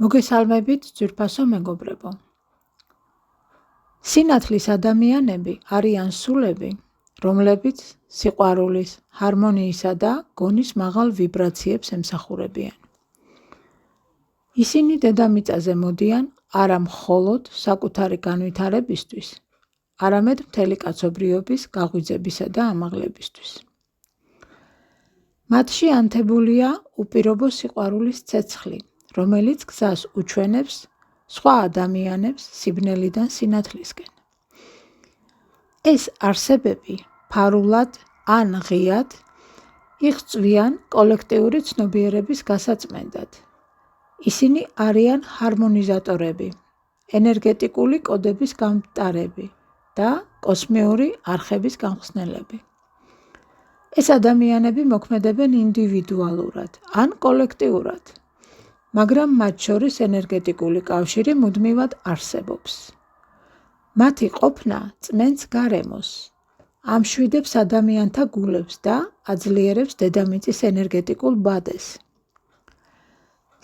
მოგესალმებით, ძვირფასო მეგობრებო. სინათლის ადამიანები არიან სულები, რომლებიც სიყვარულის, ჰარმონიისა და გონის მაღალ ვიბრაციებს ემსახურებიან. ისინი დედამიწაზე მოდიან არა მხოლოდ საკუთარი განვითარებისთვის, არამედ მთელი კაცობრიობის გაღვიძებისა და ამაღლებისთვის. მათში ანთებულია უპირობო სიყვარულის ცეცხლი, რომელიც გზას უჩვენებს სხვა ადამიანებს სიბნელიდან სინათლისკენ. ეს არსებები ფარულად ან ღიად იღწვიან კოლექტიური ცნობიერების გასაწმენდად. ისინი არიან ჰარმონიზატორები, ენერგეტიკული კოდების გამტარები და კოსმიური არხების გამხსნელები. ეს ადამიანები მოქმედებენ ინდივიდუალურად ან კოლექტიურად, მაგრამ მათ შორის ენერგეტიკული კავშირი მუდმივად არსებობს. მათი ყოფნა წმენს გარემოს, ამშვიდებს ადამიანთა გულებს და აძლიერებს დედამიწის ენერგეტიკულ ბადეს.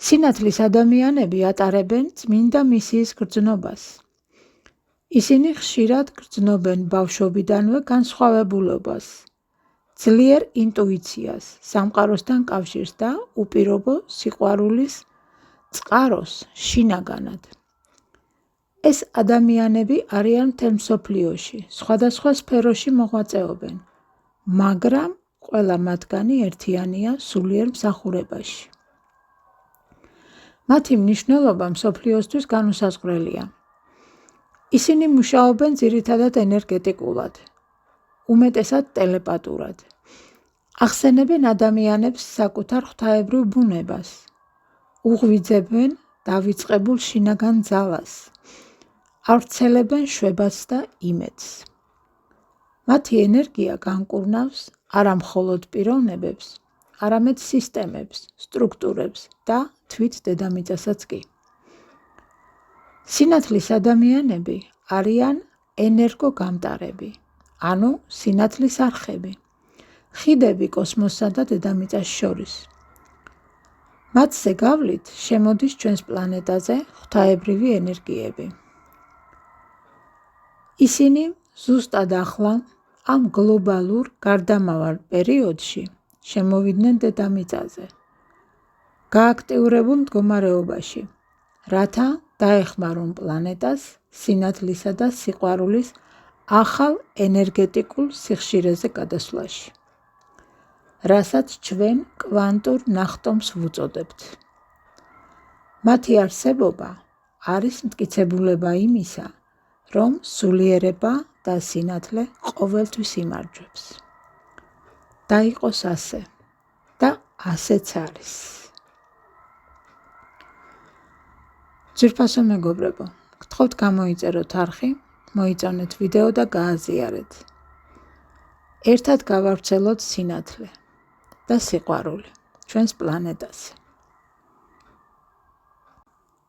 სინათლის ადამიანები ატარებენ წმინდა მისიის გრძნობას. ისინი ხშირად გრძნობენ ბავშვობიდანვე განსხვავებულობას, ძლიერ ინტუიციას, სამყაროსთან კავშირს და უპირობო სიყვარულის წყაროს შინაგანად. ეს ადამიანები არიან მთელ მსოფლიოში, სხვადასხვა სფეროში მოღვაწეობენ, მაგრამ ყველა მათგანი ერთიანია სულიერ მსახურებაში. მათი მნიშვნელობა მსოფლიოსთვის განუსაზღვრელია. ისინი მუშაობენ ძირითადად ენერგეტიკულად, უმეტესად ტელეპათურად. ახსენებენ ადამიანებს საკუთარ ღვთაებრივ ბუნებას, უღვიძებენ დავიწყებულ შინაგან ძალას, ავრცელებენ შვებას და იმედს. მათი ენერგია განკურნავს არა მხოლოდ პიროვნებებს, არამედ სისტემებს, სტრუქტურებს და თვით დედამიწასაც კი. სინათლის ადამიანები არიან ენერგოგამტარები, ანუ სინათლის არხები, ხიდები კოსმოსსა და დედამიწას შორის. მათზე გავლით შემოდის ჩვენს პლანეტაზე ღვთაებრივი ენერგიები. ისინი ზუსტად ახლა ამ გლობალურ გარდამავალ პერიოდში შემოვიდნენ დედამიწაზე, გააქტიურებულ მდგომარეობაში, რათა დაეხმარონ პლანეტას სინათლისა და სიყვარულის ახალ ენერგეტიკულ სიხშირეზე გადასვლაში, რასაც ჩვენ კვანტურ ნახტომს ვუწოდებთ. მათი არსებობა არის მტკიცებულება იმისა, რომ სულიერება და სინათლე ყოველთვის იმარჯვებს. და იყოს ასე და ასეც არის. ძვირფასო მეგობრებო, გთხოვთ გამოიწეროთ არხი, მოიწონეთ ვიდეო და გააზიარეთ. ერთად გავავრცელოთ სინათლე და სიყვარული ჩვენს პლანეტაზე.